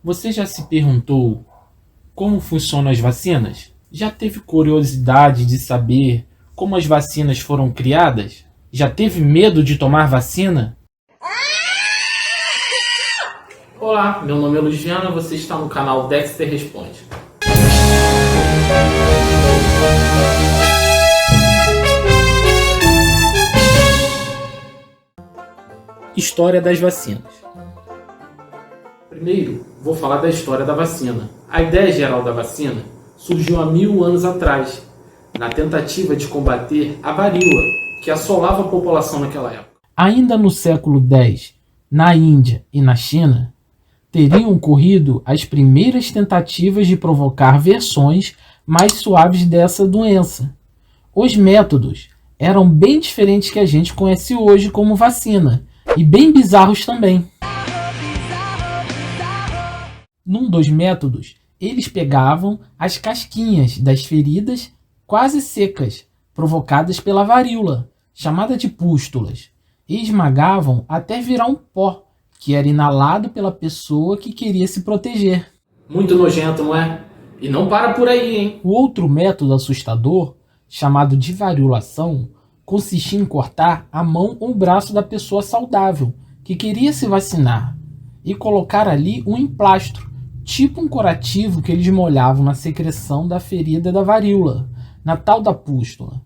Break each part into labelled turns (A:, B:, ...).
A: Você já se perguntou como funcionam as vacinas? Já teve curiosidade de saber como as vacinas foram criadas? Já teve medo de tomar vacina? Olá, meu nome é Luciana, você está no canal Dexter Responde. História das vacinas. Primeiro, vou falar da história da vacina. A ideia geral da vacina surgiu há 1000 anos atrás, na tentativa de combater a varíola, que assolava a população naquela época. Ainda no século X, na Índia e na China, teriam ocorrido as primeiras tentativas de provocar versões mais suaves dessa doença. Os métodos eram bem diferentes que a gente conhece hoje como vacina, e bem bizarros também. Num dos métodos, eles pegavam as casquinhas das feridas quase secas, provocadas pela varíola, chamada de pústulas, e esmagavam até virar um pó, que era inalado pela pessoa que queria se proteger. Muito nojento, não é? E não para por aí, hein? O outro método assustador, chamado de variolação, consistia em cortar a mão ou o braço da pessoa saudável que queria se vacinar e colocar ali um emplastro, tipo um curativo que eles molhavam na secreção da ferida da varíola, na tal da pústula.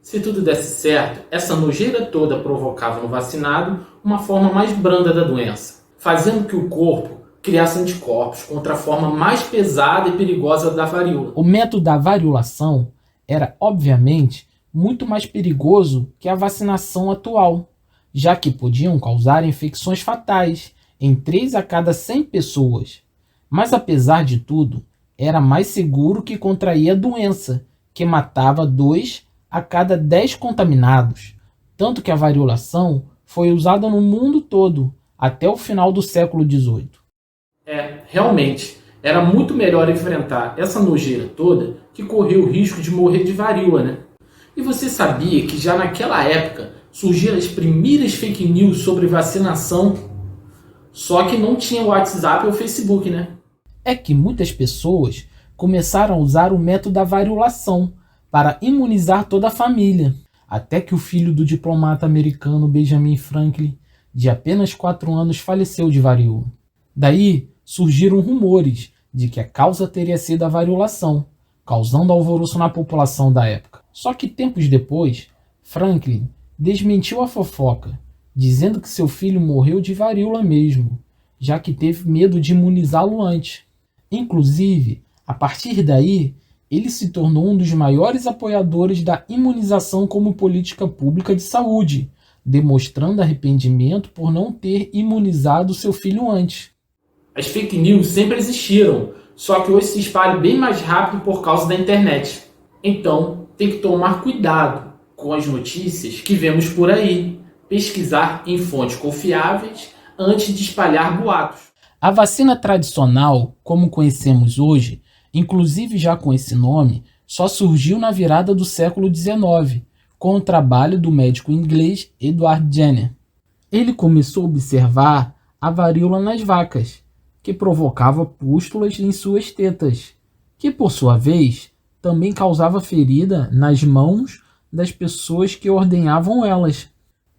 A: Se tudo desse certo, essa nojeira toda provocava no vacinado uma forma mais branda da doença, fazendo que o corpo criasse anticorpos contra a forma mais pesada e perigosa da varíola. O método da variolação era, obviamente, muito mais perigoso que a vacinação atual, já que podiam causar infecções fatais em 3 a cada 100 pessoas. Mas apesar de tudo, era mais seguro que contrair a doença, que matava 2 a cada 10 contaminados, tanto que a variolação foi usada no mundo todo até o final do século XVIII. Realmente, era muito melhor enfrentar essa nojeira toda que correr o risco de morrer de varíola, né? E você sabia que já naquela época surgiram as primeiras fake news sobre vacinação? Só que não tinha WhatsApp ou Facebook, né? É que muitas pessoas começaram a usar o método da variolação para imunizar toda a família. Até que o filho do diplomata americano Benjamin Franklin, de apenas 4 anos, faleceu de varíola. Daí surgiram rumores de que a causa teria sido a variolação, causando alvoroço na população da época. Só que tempos depois, Franklin desmentiu a fofoca, dizendo que seu filho morreu de varíola mesmo, já que teve medo de imunizá-lo antes. Inclusive, a partir daí, ele se tornou um dos maiores apoiadores da imunização como política pública de saúde, demonstrando arrependimento por não ter imunizado seu filho antes. As fake news sempre existiram, só que hoje se espalham bem mais rápido por causa da internet. Então, tem que tomar cuidado com as notícias que vemos por aí, pesquisar em fontes confiáveis antes de espalhar boatos. A vacina tradicional, como conhecemos hoje, inclusive já com esse nome, só surgiu na virada do século XIX, com o trabalho do médico inglês Edward Jenner. Ele começou a observar a varíola nas vacas, que provocava pústulas em suas tetas, que por sua vez também causava ferida nas mãos das pessoas que ordenhavam elas.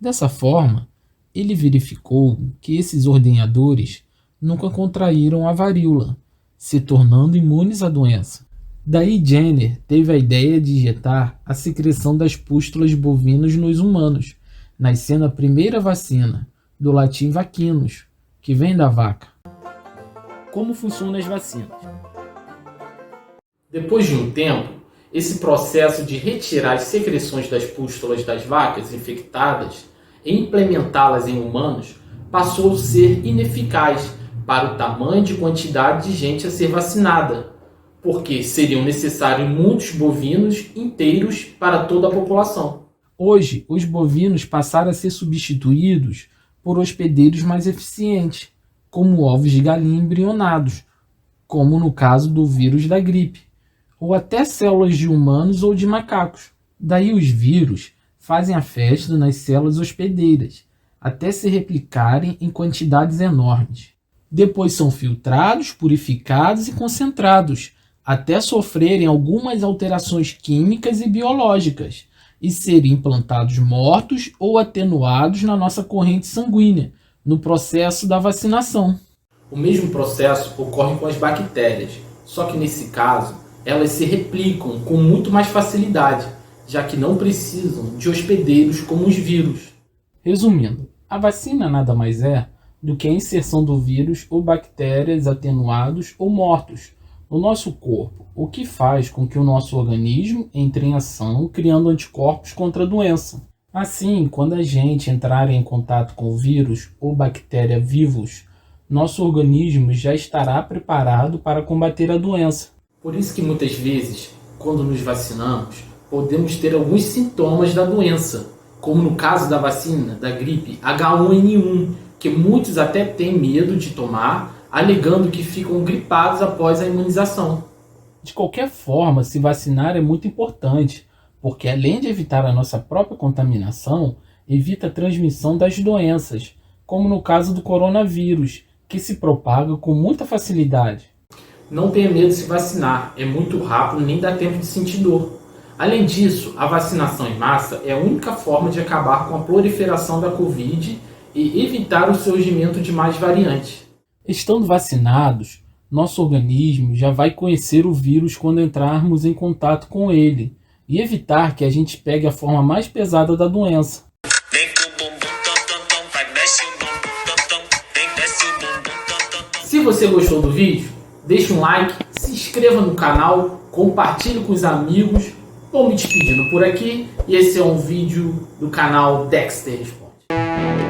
A: Dessa forma, ele verificou que esses ordenhadores nunca contraíram a varíola, se tornando imunes à doença. Daí Jenner teve a ideia de injetar a secreção das pústulas bovinas nos humanos, nascendo a primeira vacina, do latim vacinus, que vem da vaca. Como funcionam as vacinas? Depois de um tempo, esse processo de retirar as secreções das pústulas das vacas infectadas e implementá-las em humanos passou a ser ineficaz para o tamanho de quantidade de gente a ser vacinada, porque seriam necessários muitos bovinos inteiros para toda a população. Hoje, os bovinos passaram a ser substituídos por hospedeiros mais eficientes, como ovos de galinha embrionados, como no caso do vírus da gripe, ou até células de humanos ou de macacos. Daí os vírus fazem a festa nas células hospedeiras, até se replicarem em quantidades enormes. Depois são filtrados, purificados e concentrados, até sofrerem algumas alterações químicas e biológicas e serem implantados mortos ou atenuados na nossa corrente sanguínea, no processo da vacinação. O mesmo processo ocorre com as bactérias, só que nesse caso elas se replicam com muito mais facilidade, já que não precisam de hospedeiros como os vírus. Resumindo, a vacina nada mais é do que a inserção do vírus ou bactérias atenuados ou mortos no nosso corpo, o que faz com que o nosso organismo entre em ação criando anticorpos contra a doença. Assim, quando a gente entrar em contato com o vírus ou bactéria vivos, nosso organismo já estará preparado para combater a doença. Por isso que muitas vezes, quando nos vacinamos, podemos ter alguns sintomas da doença, como no caso da vacina da gripe H1N1, que muitos até têm medo de tomar, alegando que ficam gripados após a imunização. De qualquer forma, se vacinar é muito importante, porque além de evitar a nossa própria contaminação, evita a transmissão das doenças, como no caso do coronavírus, que se propaga com muita facilidade. Não tenha medo de se vacinar, é muito rápido, nem dá tempo de sentir dor. Além disso, a vacinação em massa é a única forma de acabar com a proliferação da Covid e evitar o surgimento de mais variantes. Estando vacinados, nosso organismo já vai conhecer o vírus quando entrarmos em contato com ele e evitar que a gente pegue a forma mais pesada da doença. Se você gostou do vídeo, deixe um like, se inscreva no canal, compartilhe com os amigos. Vou me despedindo por aqui e esse é um vídeo do canal Dexter Responde.